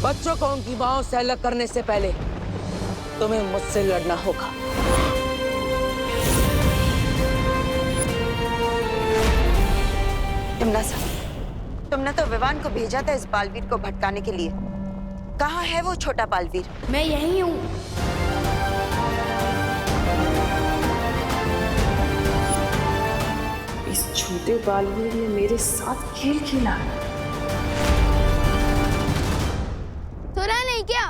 बच्चों को उनकी मांओं से अलग करने से पहले तुम्हें मुझसे लड़ना होगा। तुमने तो विवान को भेजा था इस बालवीर को भटकाने के लिए। कहाँ है वो छोटा बालवीर? मैं यही हूँ। इस छोटे बालवीर ने मेरे साथ खेल खेला। सुना नहीं क्या?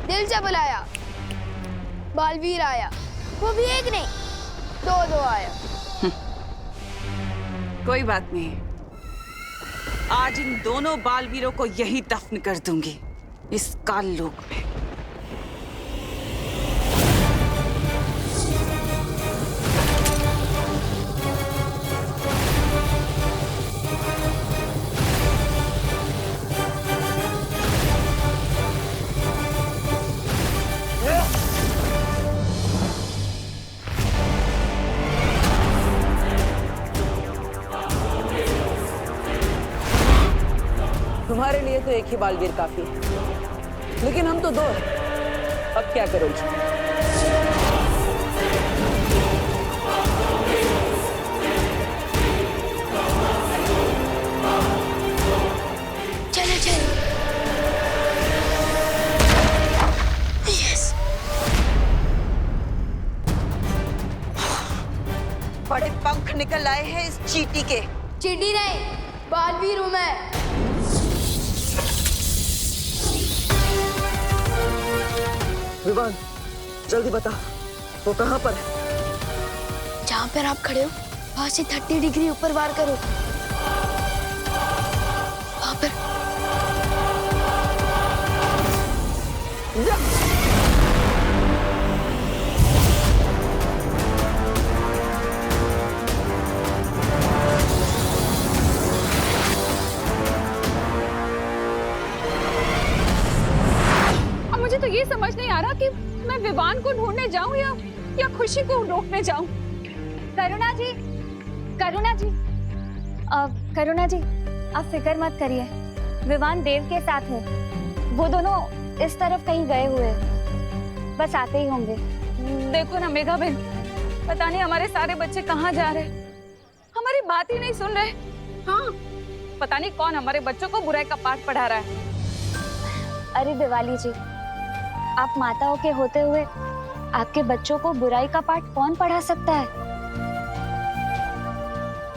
दिल से बुलाया, बालवीर आया। वो भी एक नहीं, दो आया। कोई बात नहीं, आज इन दोनों बालवीरों को यही दफन कर दूंगी, इस काल लोक में। तुम्हारे लिए तो एक ही बालवीर काफी है, लेकिन हम तो दो हैं। अब क्या करोगे? चलो चलो। यस। बड़े पंख निकल आए हैं इस चींटी के। चींटी नहीं, बालवीर हूँ मैं। विवान, जल्दी बता, वो कहाँ पर है? जहाँ पर आप खड़े हो, वहां से 30 डिग्री ऊपर वार करो। वहां पर। मुझे तो ये समझ नहीं आ रहा कि मैं विवान को ढूंढने जाऊं या खुशी को रोकने जाऊं। करुणा जी, करुणा जी, करुणा जी, आप फिक्र मत करिए, विवान देव के साथ है। वो दोनों इस तरफ कहीं गए हुए हैं, बस आते ही होंगे। देखो ना मेघा बहन, पता नहीं हमारे सारे बच्चे कहाँ जा रहे, हमारी बात ही नहीं सुन रहे। हाँ, पता नहीं कौन हमारे बच्चों को बुराई का पाठ पढ़ा रहा है। अरे दिवाली जी, आप माताओं के होते हुए आपके बच्चों को बुराई का पाठ कौन पढ़ा सकता है?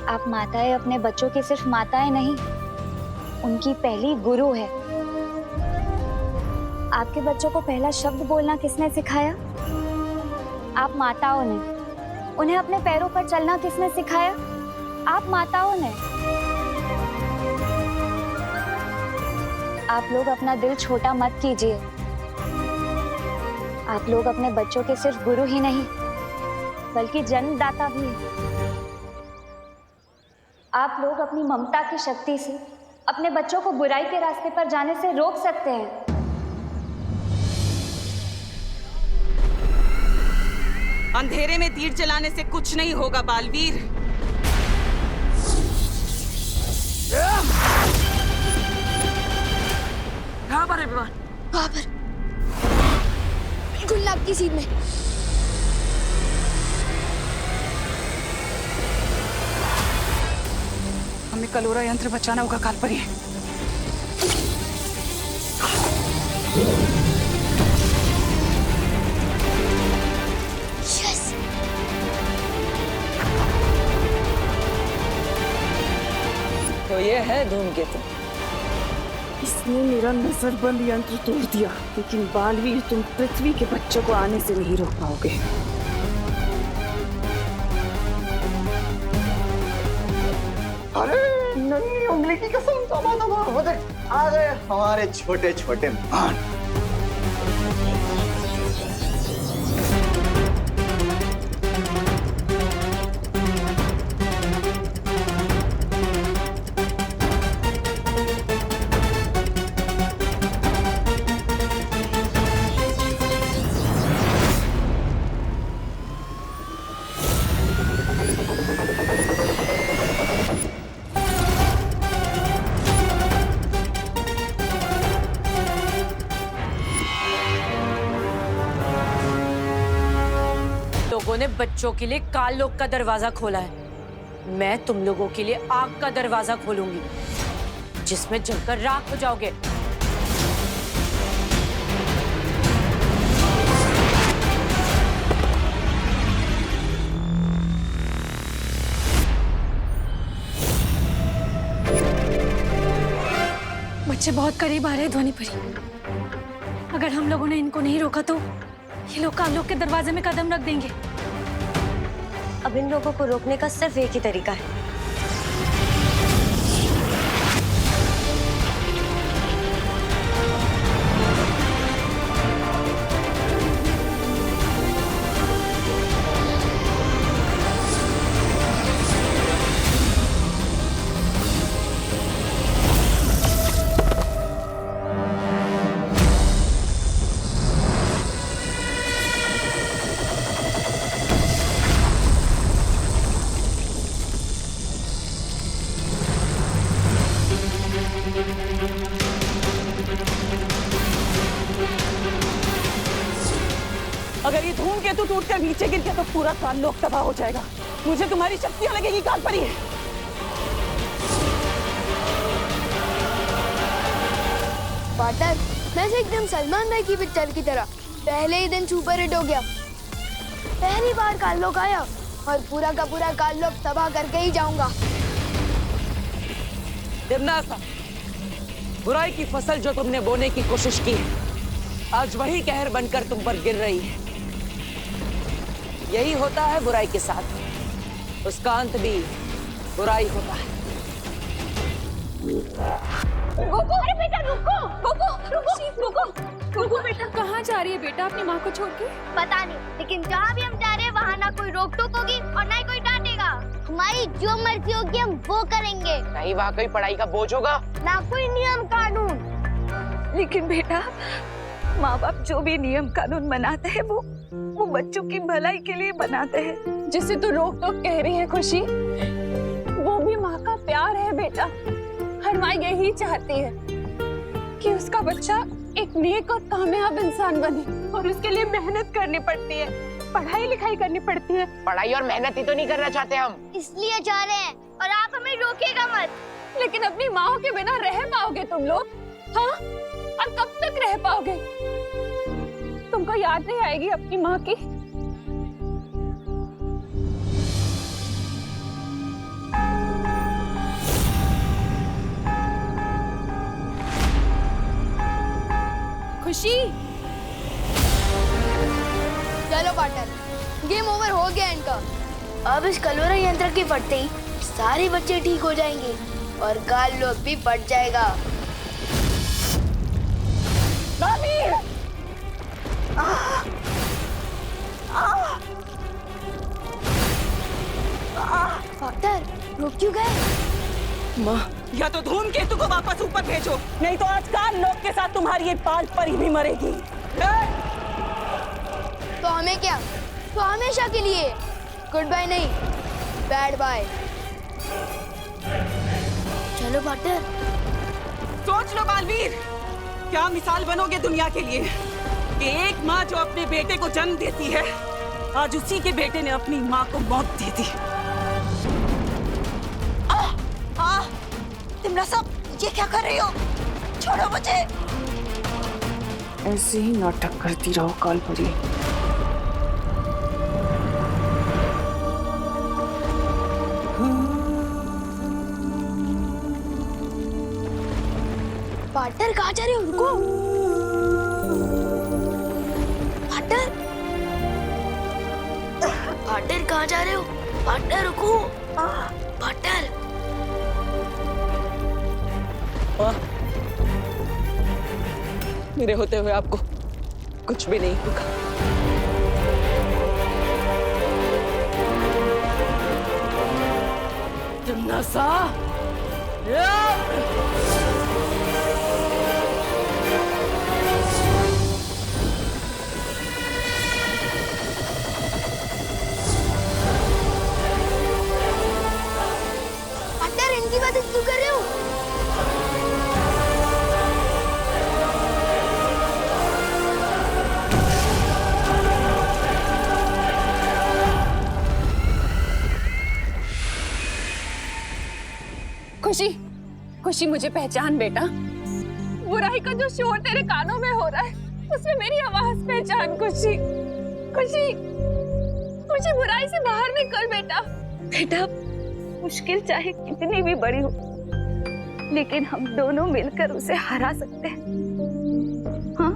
आप माताएं अपने बच्चों की सिर्फ माताएं नहीं, उनकी पहली गुरु है। आपके बच्चों को पहला शब्द बोलना किसने सिखाया? आप माताओं ने। उन्हें अपने पैरों पर चलना किसने सिखाया? आप माताओं ने। आप लोग अपना दिल छोटा मत कीजिए। आप लोग अपने बच्चों के सिर्फ गुरु ही नहीं, बल्कि जन्मदाता भी हैं। आप लोग अपनी ममता की शक्ति से अपने बच्चों को बुराई के रास्ते पर जाने से रोक सकते हैं। अंधेरे में तीर चलाने से कुछ नहीं होगा बालवीर। कहाँ पर है विवान? वहां पर, बिल्कुल नाक की सीध में। हमें कलोरा यंत्र बचाना होगा कालपरी। यस। तो ये है धूमकेतु। इसने मेरा नजरबंद यंत्र तोड़ दिया, लेकिन बालवीर तुम पृथ्वी के बच्चों को आने से नहीं रोक पाओगे। अरे नन्ही उंगली की कसम, तोबा आ गए हमारे छोटे छोटे मान। लोगों ने बच्चों के लिए काल लोक का दरवाजा खोला है, मैं तुम लोगों के लिए आग का दरवाजा खोलूंगी, जिसमें जलकर राख हो जाओगे। बच्चे बहुत करीब आ रहे हैं ध्वनि परी। अगर हम लोगों ने इनको नहीं रोका तो ये लोग काल लोक के दरवाजे में कदम रख देंगे। अब इन लोगों को रोकने का सिर्फ एक ही तरीका है। अगर ये धूमकेतु टूटकर नीचे गिर गया तो पूरा काल लोक तबाह हो जाएगा। मुझे तुम्हारी शक्तियां लगेगी काल परी। पार्टनर, मैं एकदम सलमान भाई की पिक्चर की तरह पहले ही दिन सुपर हिट हो गया। पहली बार काल लोक आया और पूरा का पूरा काल लोक तबाह करके ही जाऊंगा। दिमनासा, बुराई की फसल जो तुमने बोने की कोशिश की है, आज वही कहर बनकर तुम पर गिर रही है। यही होता है बुराई के साथ, उसका अंत भी बुराई होता है। रुको, अरे बेटा रुको, रुको, रुको, रुको, रुको बेटा। कहाँ जा रही है बेटा अपनी माँ को छोड़ के? पता नहीं, लेकिन जहाँ भी हम जा रहे हैं वहाँ ना कोई रोक टोक होगी और ना ही कोई डांटेगा। हमारी जो मर्जी होगी हम वो करेंगे। नहीं वहाँ कोई पढ़ाई का बोझ होगा, ना कोई नियम कानून। लेकिन बेटा, माँ बाप जो भी नियम कानून बनाते हैं वो बच्चों की भलाई के लिए बनाते हैं। जिसे तू रोक टोक कह रही है खुशी, वो भी माँ का प्यार है बेटा। हर माँ यही चाहती है कि उसका बच्चा एक नेक और कामयाब इंसान बने, और उसके लिए मेहनत करनी पड़ती है, पढ़ाई लिखाई करनी पड़ती है। पढ़ाई और मेहनत ही तो नहीं करना चाहते हम, इसलिए जा रहे हैं और आप हमें रोकेगा मत। लेकिन अपनी माँ के बिना रह पाओगे तुम लोग? हाँ, और कब तक रह पाओगे? तुमको याद नहीं आएगी अपनी माँ की? खुशी, चलो पार्टनर, गेम ओवर हो गया इनका। अब इस कलोरा यंत्र के फटते ही सारे बच्चे ठीक हो जाएंगे और काल लोक भी फट जाएगा। पार्टनर, रुक क्यों गए? माँ, या तो धूमकेतु को वापस ऊपर भेजो, नहीं तो आज काल लोक के साथ तुम्हारी ये पांच परी भी मरेगी। तो हमें क्या? तो हमेशा के लिए गुड बाय नहीं, बैड बाय। चलो पार्टनर। सोच लो बालवीर, क्या मिसाल बनोगे दुनिया के लिए कि एक माँ जो अपने बेटे को जन्म देती है, आज उसी के बेटे ने अपनी माँ को मौत दे दी। दिमनासा, ये क्या कर रही हो? छोड़ो मुझे। ऐसे ही नाटक करती रहो काल परी। पार्टनर कहाँ जा रहे हो? रुको पार्टनर, पार्टनर कहाँ जा रहे हो? पार्टनर रुको, पार्टनर। मेरे होते हुए आपको कुछ भी नहीं होगा। दिमनासा, पार्टनर इनकी बात क्यों कर रहे हो? खुशी मुझे पहचान बेटा। बुराई का जो शोर तेरे कानों में हो रहा है उसमें मेरी आवाज पहचान। खुशी खुशी खुशी, बुराई से बाहर निकल बेटा। बेटा मुश्किल चाहे कितनी भी बड़ी हो, लेकिन हम दोनों मिलकर उसे हरा सकते हैं। हाँ,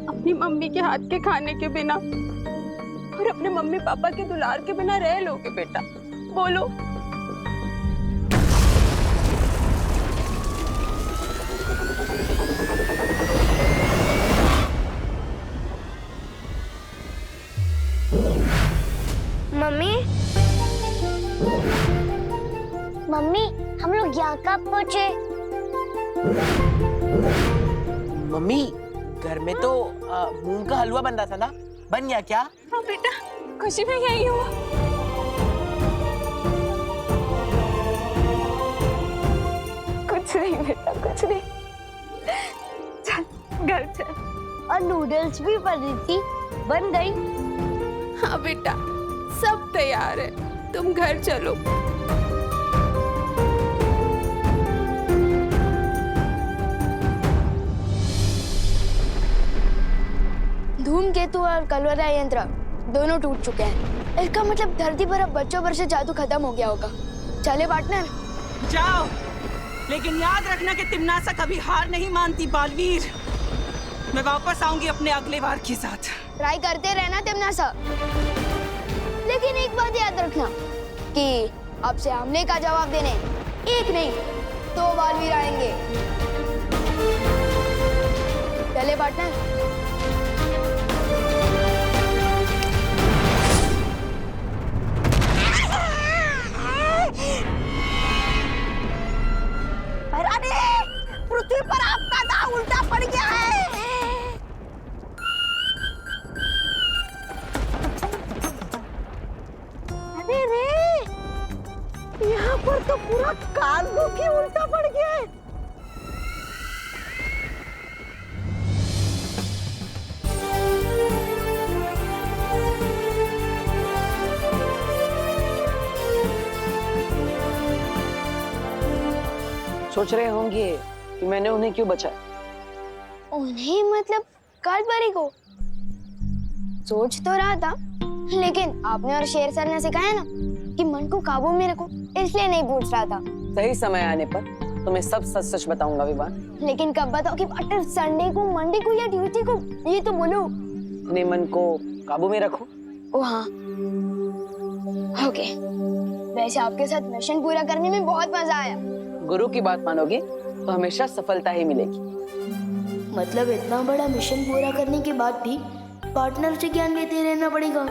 अपनी मम्मी के हाथ के खाने के बिना और अपने मम्मी पापा के दुलार के बिना रह लोगे बेटा? बोलो। मम्मी मम्मी, हम लोग यहाँ कब पहुँचे? मम्मी, घर में तो मूंग का हलवा बन रहा था ना, बन गया क्या? हाँ बेटा, खुशी में यही हुआ। कुछ नहीं बेटा, कुछ नहीं। चल घर चल। और नूडल्स भी बनी थी, बन गई। हाँ बेटा, सब तैयार है, तुम घर चलो। धूमकेतु और कलवरा यंत्र दोनों टूट चुके हैं। इसका मतलब धरती पर अब बच्चों पर से जादू खत्म हो गया होगा। चले पार्टनर? जाओ, लेकिन याद रखना कि तिमनासा कभी हार नहीं मानती बालवीर। मैं वापस आऊंगी अपने अगले वार के साथ। ट्राई करते रहना तिमनासा, लेकिन एक बात याद रखना कि आपसे हमले का जवाब देने एक नहीं 2 बालवीर आएंगे। चले पार्टनर? पृथ्वी पर आपका दांव उल्टा पड़ गया है। अरे रे, यहाँ पर तो पूरा कालबुक ही उल्टा पड़ गया है। सोच रहे होंगे कि मैंने उन्हें क्यों बचाया। उन्हें मतलब कालबारी को? सोच तो रहा था, लेकिन आपने और शेर सर ने सिखाया ना कि मन को काबू में रखो, इसलिए नहीं पूछ रहा था। सही समय आने पर तुम्हें सब सच सच बताऊंगा विवान। लेकिन कब बताओ कि पार्टनर? संडे को, मंडे को या ट्यूसडे को? ये तो बोलो। अपने मन को काबू में रखो। ओ हाँ, ओके। वैसे आपके साथ मिशन पूरा करने में बहुत मजा आया। गुरु की बात मानोगे तो हमेशा सफलता ही मिलेगी। मतलब इतना बड़ा मिशन पूरा करने के बाद भी पार्टनर से ज्ञान लेते रहना पड़ेगा।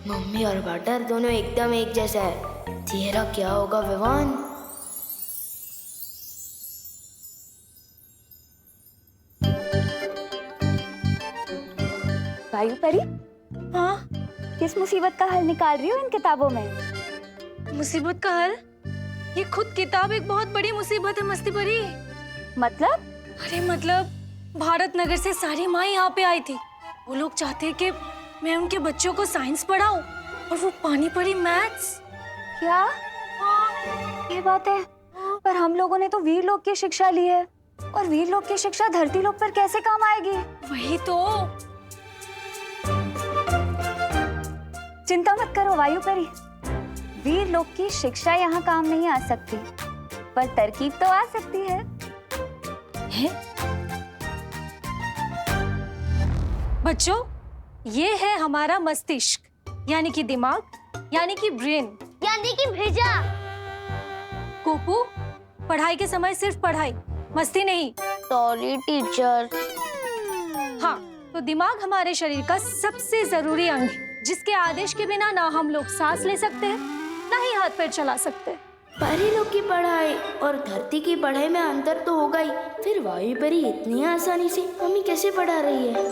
मम्मी और पार्टनर दोनों एकदम एक जैसा है। तेरा क्या होगा विवान? वायु परी, हाँ, किस मुसीबत का हल निकाल रही हो इन किताबों में? मुसीबत का हल? ये खुद किताब एक बहुत बड़ी मुसीबत है मस्ती परी। मतलब? अरे मतलब भारत नगर से सारी माँ यहाँ पे आई थी। वो लोग चाहते हैं कि मैं उनके बच्चों को साइंस पढ़ाऊं और वो पानी पड़ी मैथ्स। क्या? ये बात है, पर हम लोगों ने तो वीर लोक की शिक्षा ली है, और वीर लोक की शिक्षा धरती लोक पर कैसे काम आएगी? वही तो। चिंता मत करो वायु परी, वीर लोक की शिक्षा यहाँ काम नहीं आ सकती, पर तरकीब तो आ सकती है। बच्चों, ये है हमारा मस्तिष्क, यानी कि दिमाग, यानी कि ब्रेन, यानी कि भेजा। कोपू, पढ़ाई के समय सिर्फ पढ़ाई, मस्ती नहीं। Sorry teacher. हाँ, तो दिमाग हमारे शरीर का सबसे जरूरी अंग है, जिसके आदेश के बिना ना हम लोग सांस ले सकते हैं, ना ही हाथ पैर चला सकते। परी लोग की पढ़ाई और धरती की पढ़ाई में अंतर तो होगा ही, फिर वायु परी इतनी आसानी से हमें कैसे पढ़ा रही है?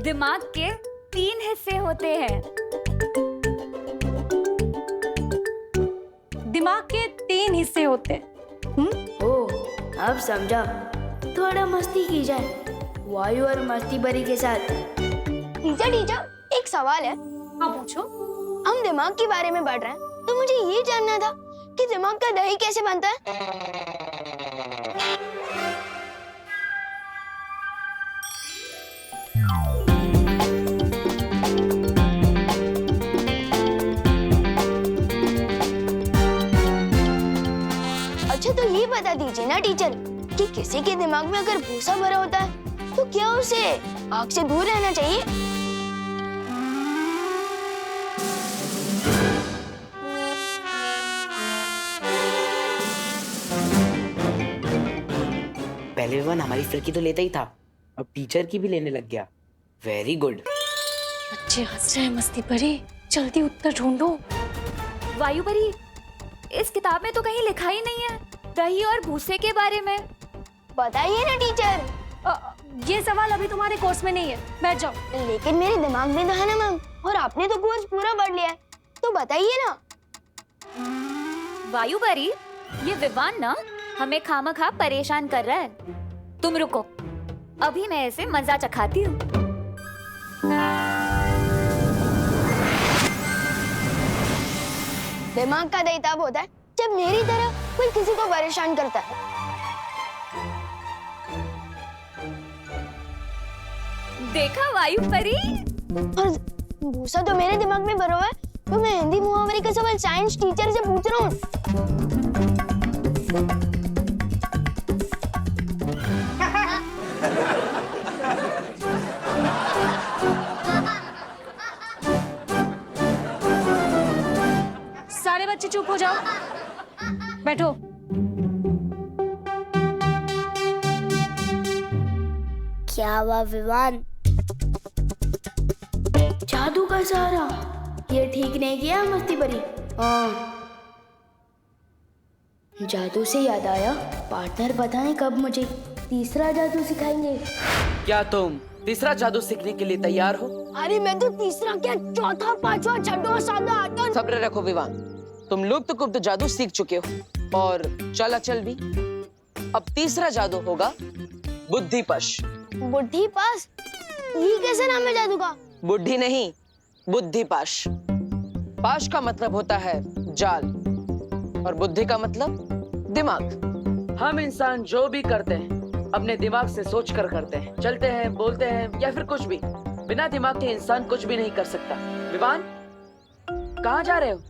दिमाग के 3 हिस्से होते हैं। दिमाग के 3 हिस्से होते हैं। ओह, अब समझा। थोड़ा मस्ती की जाए वायु और मस्ती परी के साथ। टीचर, एक सवाल है। हाँ पूछो। हम दिमाग के बारे में पढ़ रहे हैं, तो मुझे ये जानना था कि दिमाग का दही कैसे बनता है? ना टीचर कि किसी के दिमाग में अगर भूसा भरा होता है तो क्या उसे आग से दूर रहना चाहिए? पहले विवान हमारी फिरकी तो लेता ही था, अब टीचर की भी लेने लग गया। Very good. बच्चे हंस रहे हैं मस्ती परी, जल्दी उत्तर ढूंढो। वायु परी, इस किताब में तो कहीं लिखा ही नहीं है दही और भूसे के बारे में। बताइए ना टीचर। ये सवाल अभी तुम्हारे कोर्स में नहीं है, बैठ जाओ। लेकिन मेरे दिमाग में था ना मैम, और आपने तो कोर्स पूरा पढ़ लिया है, तो बताइए ना। वायु परी, ये विवान ना हमें खामखा परेशान कर रहा है। तुम रुको, अभी मैं इसे मजा चखाती हूँ। दिमाग का दही तब होता है जब मेरी तरह कोई किसी को परेशान करता है। देखा वायु परी? और भूसा तो मेरे दिमाग में भरा हुआ है, तो मैं हिंदी मुहावरे का सवाल साइंस टीचर से पूछ रहा हूँ। सारे बच्चे चुप हो जाओ, बैठो। क्या हुआ विवान? जादू का सहारा, ये ठीक नहीं किया मस्ती परी। हाँ, जादू से याद आया, पार्टनर बताएं कब मुझे तीसरा जादू सिखाएंगे। क्या तुम तीसरा जादू सीखने के लिए तैयार हो? अरे मैं तो तीसरा क्या, चौथा, पांचवा, छठवां, सातवां, आठवां। सब्र रखो विवान, तुम लुप्त गुप्त जादू सीख चुके हो और चल भी। अब तीसरा जादू होगा बुद्धिपश। बुद्धिपाश? ये कैसे नाम है जादू का? बुद्धि नहीं, बुद्धिपाश। पाश का मतलब होता है जाल और बुद्धि का मतलब दिमाग। हम इंसान जो भी करते हैं अपने दिमाग से सोच कर करते हैं, चलते हैं, बोलते हैं या फिर कुछ भी। बिना दिमाग के इंसान कुछ भी नहीं कर सकता। विवान, कहाँ जा रहे हो?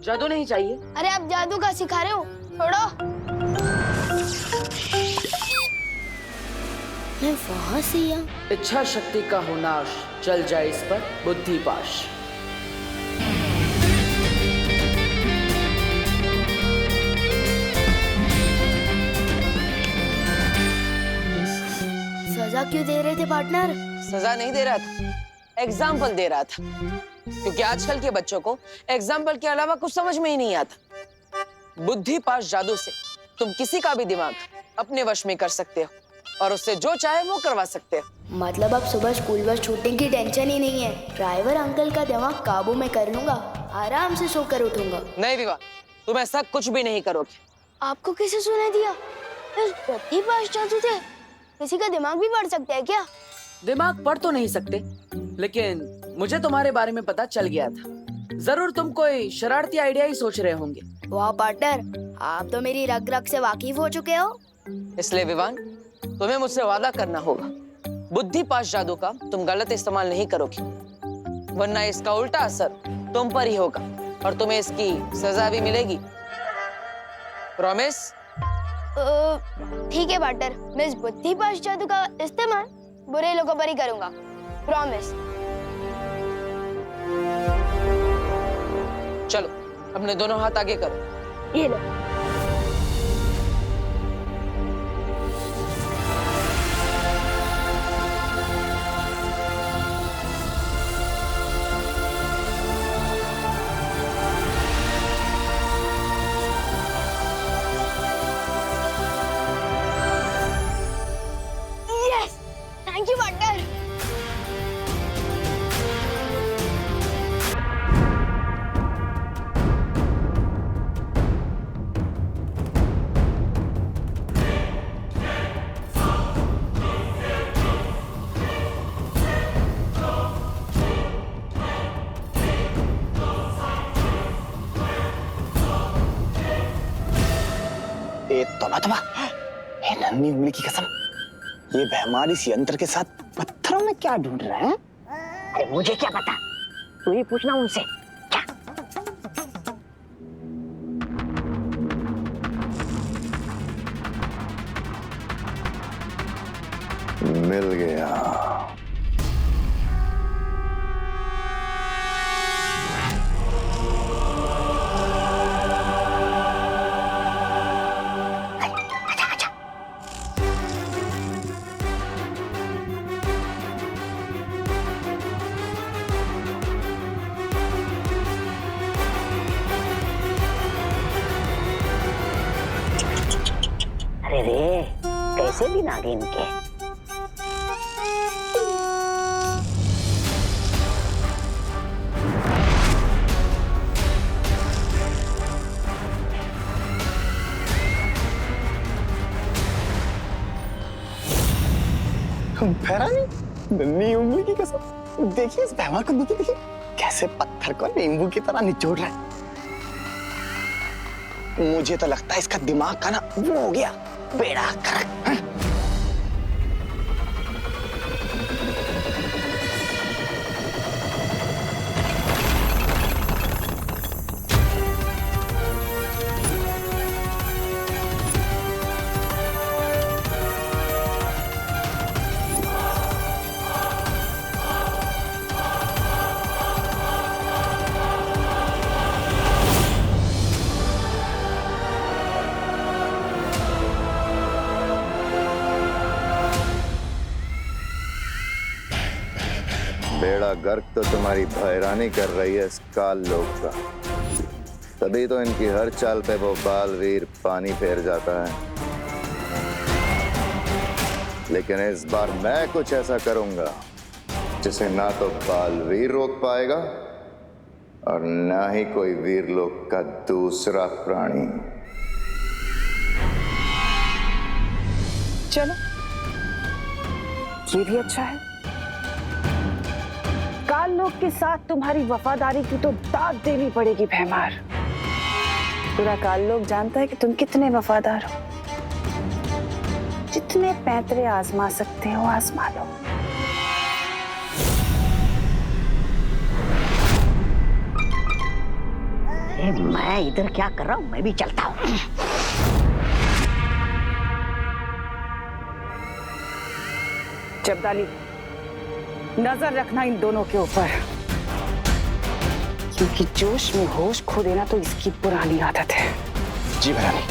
जादू नहीं चाहिए। अरे आप जादू का सिखा रहे हो, छोड़ो। मैं वहाँ से या इच्छा शक्ति का हो नाश, चल जाए इस पर बुद्धिपाश। सजा क्यों दे रहे थे पार्टनर? सजा नहीं दे रहा था, एग्जाम्पल दे रहा था, क्योंकि आजकल के बच्चों को एग्जाम्पल के अलावा कुछ समझ में ही नहीं आता। बुद्धिपाश जादू से तुम किसी का भी दिमाग अपने वश में कर सकते हो और उससे जो चाहे वो करवा सकते हो। मतलब अब सुबह स्कूल बस छूटने की टेंशन ही नहीं है, ड्राइवर अंकल का दिमाग काबू में कर लूंगा, आराम से सोकर उठूंगा। नहीं विवाह, तुम ऐसा कुछ भी नहीं करोगे। आपको किसे सुना दिया? इस बुद्धिपाश जादू से किसी का दिमाग भी पढ़ सकते हैं क्या? दिमाग पढ़ तो नहीं सकते, लेकिन मुझे तुम्हारे बारे में पता चल गया था। जरूर तुम कोई शरारती आइडिया ही सोच रहे होंगे। वाह पार्टनर, आप तो मेरी रग रग से वाकिफ हो चुके हो। इसलिए विवान, तुम्हें मुझसे वादा करना होगा, बुद्धिपाश जादू का तुम गलत इस्तेमाल नहीं करोगे, वरना इसका उल्टा असर तुम पर ही होगा और तुम्हें इसकी सजा भी मिलेगी। प्रॉमिस? ठीक है पार्टनर, मैं इस बुद्धिपाश जादू का इस्तेमाल बुरे लोगों पर ही करूंगा। प्रॉमिस। चलो अपने दोनों हाथ आगे करो। ये लो। Yes, thank you partner. तोबा, हे नन्ही उंगली की कसम, ये बेहमार इस यंत्र के साथ पत्थरों में क्या ढूंढ रहे हैं? अरे मुझे क्या पता, तू ही पूछना उनसे। क्या? मिल गया। अरे रे, कैसे भी ना गए इनके। भैरानी, नन्ही उंगली की कसम। देखिए इस भैमा को, देखिए कैसे पत्थर को नींबू की तरह निचोड़ रहा है। मुझे तो लगता है इसका दिमाग का ना वो हो गया, बेड़ा गर्क। बेड़ा गर्क तो तुम्हारी भैरानी कर रही है इस काल लोक का, तभी तो इनकी हर चाल पे वो बालवीर पानी फेर जाता है। लेकिन इस बार मैं कुछ ऐसा करूंगा जिसे ना तो बालवीर रोक पाएगा और ना ही कोई वीरलोक का दूसरा प्राणी। चलो, ये भी अच्छा है। काल लोक के साथ तुम्हारी वफादारी की तो दाद देनी पड़ेगी भैमार। पूरा काल लोक जानता है कि तुम कितने वफादार हो। जितने पैंतरे आजमा सकते हो आजमा लो। मैं इधर क्या कर रहा हूँ, मैं भी चलता हूँ। जब्दाली, नजर रखना इन दोनों के ऊपर, क्योंकि जोश में होश खो देना तो इसकी पुरानी आदत है। जी भैरानी।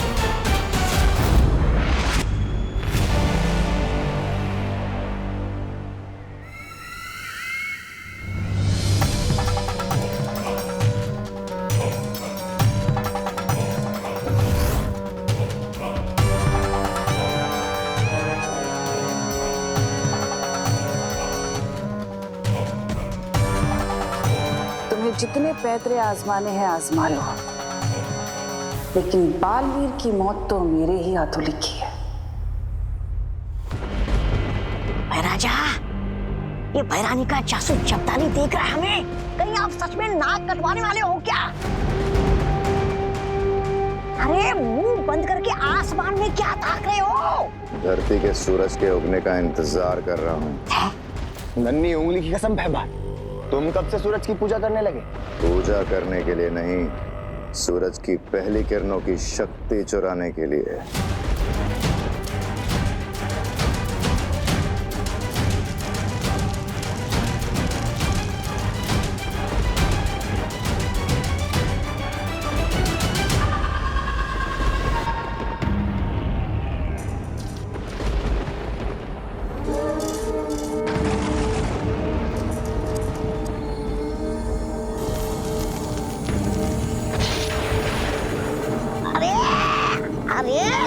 जितने पैतरे आजमाने हैं आजमा लो, लेकिन बालवीर की मौत तो मेरे ही हाथों लिखी है। राजा, ये भैरानी का जासूस जब्दाली देख रहा है हमें। कहीं आप सच में नाक कटवाने वाले हो क्या? अरे मुंह बंद करके आसमान में क्या ताक रहे हो? धरती के सूरज के उगने का इंतजार कर रहा हूँ। नन्ही उंगली की कसम भैमार, तुम कब से सूरज की पूजा करने लगे? पूजा करने के लिए नहीं, सूरज की पहली किरणों की शक्ति चुराने के लिए।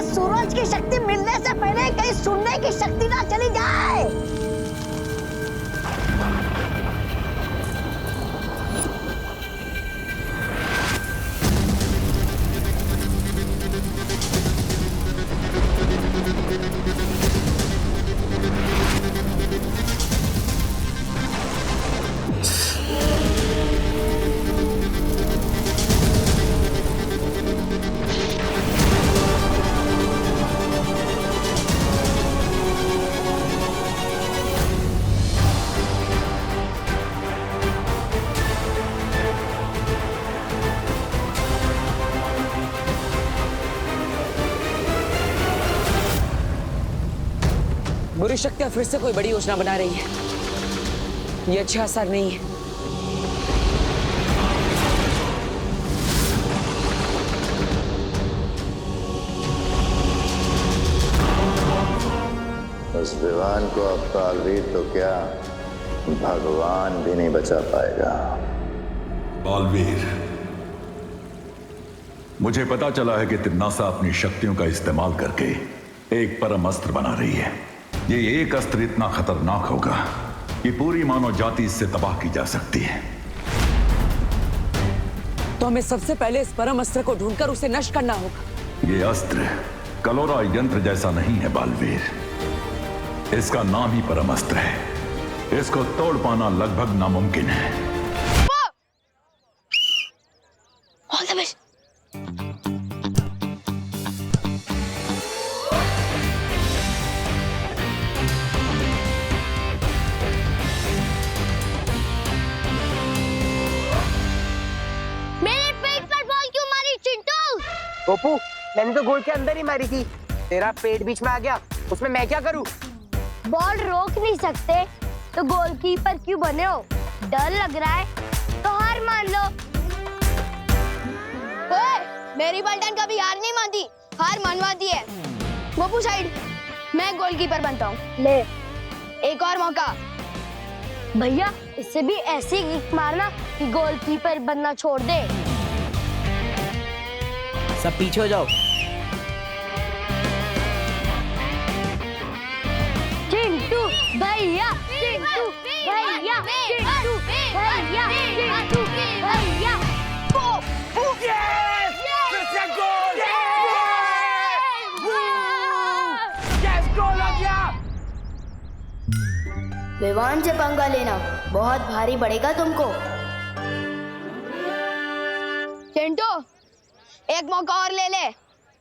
सूरज की शक्ति मिलने से पहले कहीं सुनने की शक्ति ना चली जाए। बुरी शक्तियां फिर से कोई बड़ी योजना बना रही है। ये अच्छा असर नहीं है। उस विवान को अब बालवीर तो क्या, भगवान भी नहीं बचा पाएगा। बालवीर, मुझे पता चला है कि तिन्नासा अपनी शक्तियों का इस्तेमाल करके एक परम अस्त्र बना रही है। ये एक अस्त्र इतना खतरनाक होगा कि पूरी मानव जाति इससे तबाह की जा सकती है। तो हमें सबसे पहले इस परम अस्त्र को ढूंढकर उसे नष्ट करना होगा। ये अस्त्र कलोरा यंत्र जैसा नहीं है बालवीर, इसका नाम ही परम अस्त्र है। इसको तोड़ पाना लगभग नामुमकिन है। All the best. मेरे पेट पर बॉल क्यों मारी चिंटू? गोपू, मैंने तो गोल के अंदर ही मारी थी, तेरा पेट बीच में आ गया, उसमें मैं क्या करूं? बॉल रोक नहीं सकते तो गोलकीपर क्यों बने हो? डर लग रहा है तो हार मान लो। ओए, मेरी पलटन कभी हार नहीं मानती, हार मनवाती है। गोपू साइड, मैं गोलकीपर बनता हूँ। ले एक और मौका। भैया, इससे भी ऐसे किक मारना कि गोलकीपर बनना छोड़ दे। सब पीछे हो जाओ। चिंटू भैया, चिंटू भैया, चिंटू भैया, चिंटू भैया। विवान से पंगा लेना बहुत भारी पड़ेगा तुमको। चिंटू, एक मौका और ले ले,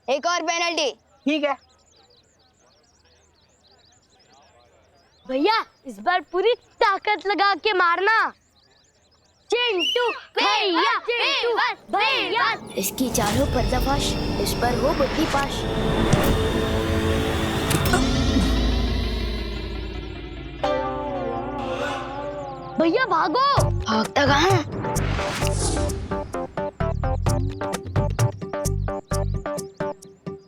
एक और पेनल्टी। ठीक है भैया, इस बार पूरी ताकत लगा के मारना। चिंटू भैया, चिंटू भैया। इसकी चारों पर्दाफाश, इस पर हो बुद्धि पाश। भैया भागो। भागता कहाँ?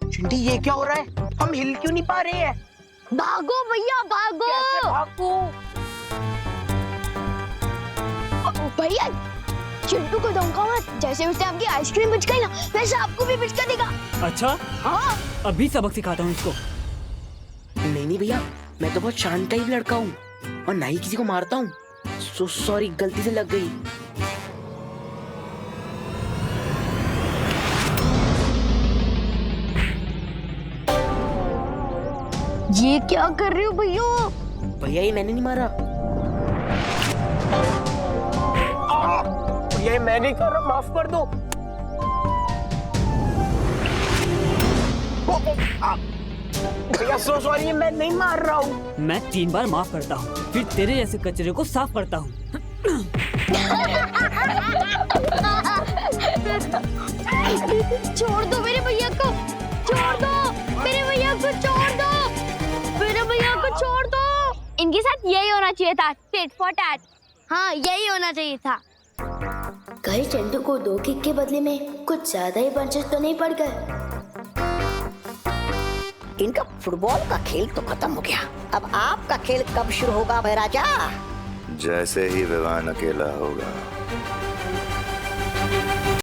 चिंटी, ये क्या हो रहा है? हम हिल क्यों नहीं पा रहे हैं? भागो भैया, भागो। भैया, चिंटू को धमकाओ मत, जैसे उसने आपकी आइसक्रीम पिचकाई ना, वैसे आपको भी पिचका देगा। अच्छा, हाँ, अभी सबक सिखाता हूँ इसको। नहीं भैया, मैं तो बहुत शांत टाइप लड़का हूँ और ना ही किसी को मारता हूँ। सॉरी, गलती से लग गई। ये क्या कर रहे हो भैया? भैया, ये मैंने नहीं मारा। ये मैं नहीं कर रहा, माफ कर दो। भैया सॉरी, मैं नहीं मार रहा हूँ। मैं 3 बार माफ करता हूँ, फिर तेरे जैसे कचरे को साफ करता हूँ। छोड़ दो मेरे भैया को, छोड़ दो मेरे भैया को, छोड़ दो मेरे भैया को, छोड़ दो। इनके साथ यही होना चाहिए था, टिट फॉर टैट। हाँ, यही होना चाहिए था। कहीं चिंटू को 2 किक के बदले में कुछ ज्यादा ही पंचेस तो नहीं पड़ गए? इनका फुटबॉल का खेल तो खत्म हो गया, अब आपका खेल कब शुरू होगा भाई राजा? जैसे ही विवान अकेला होगा।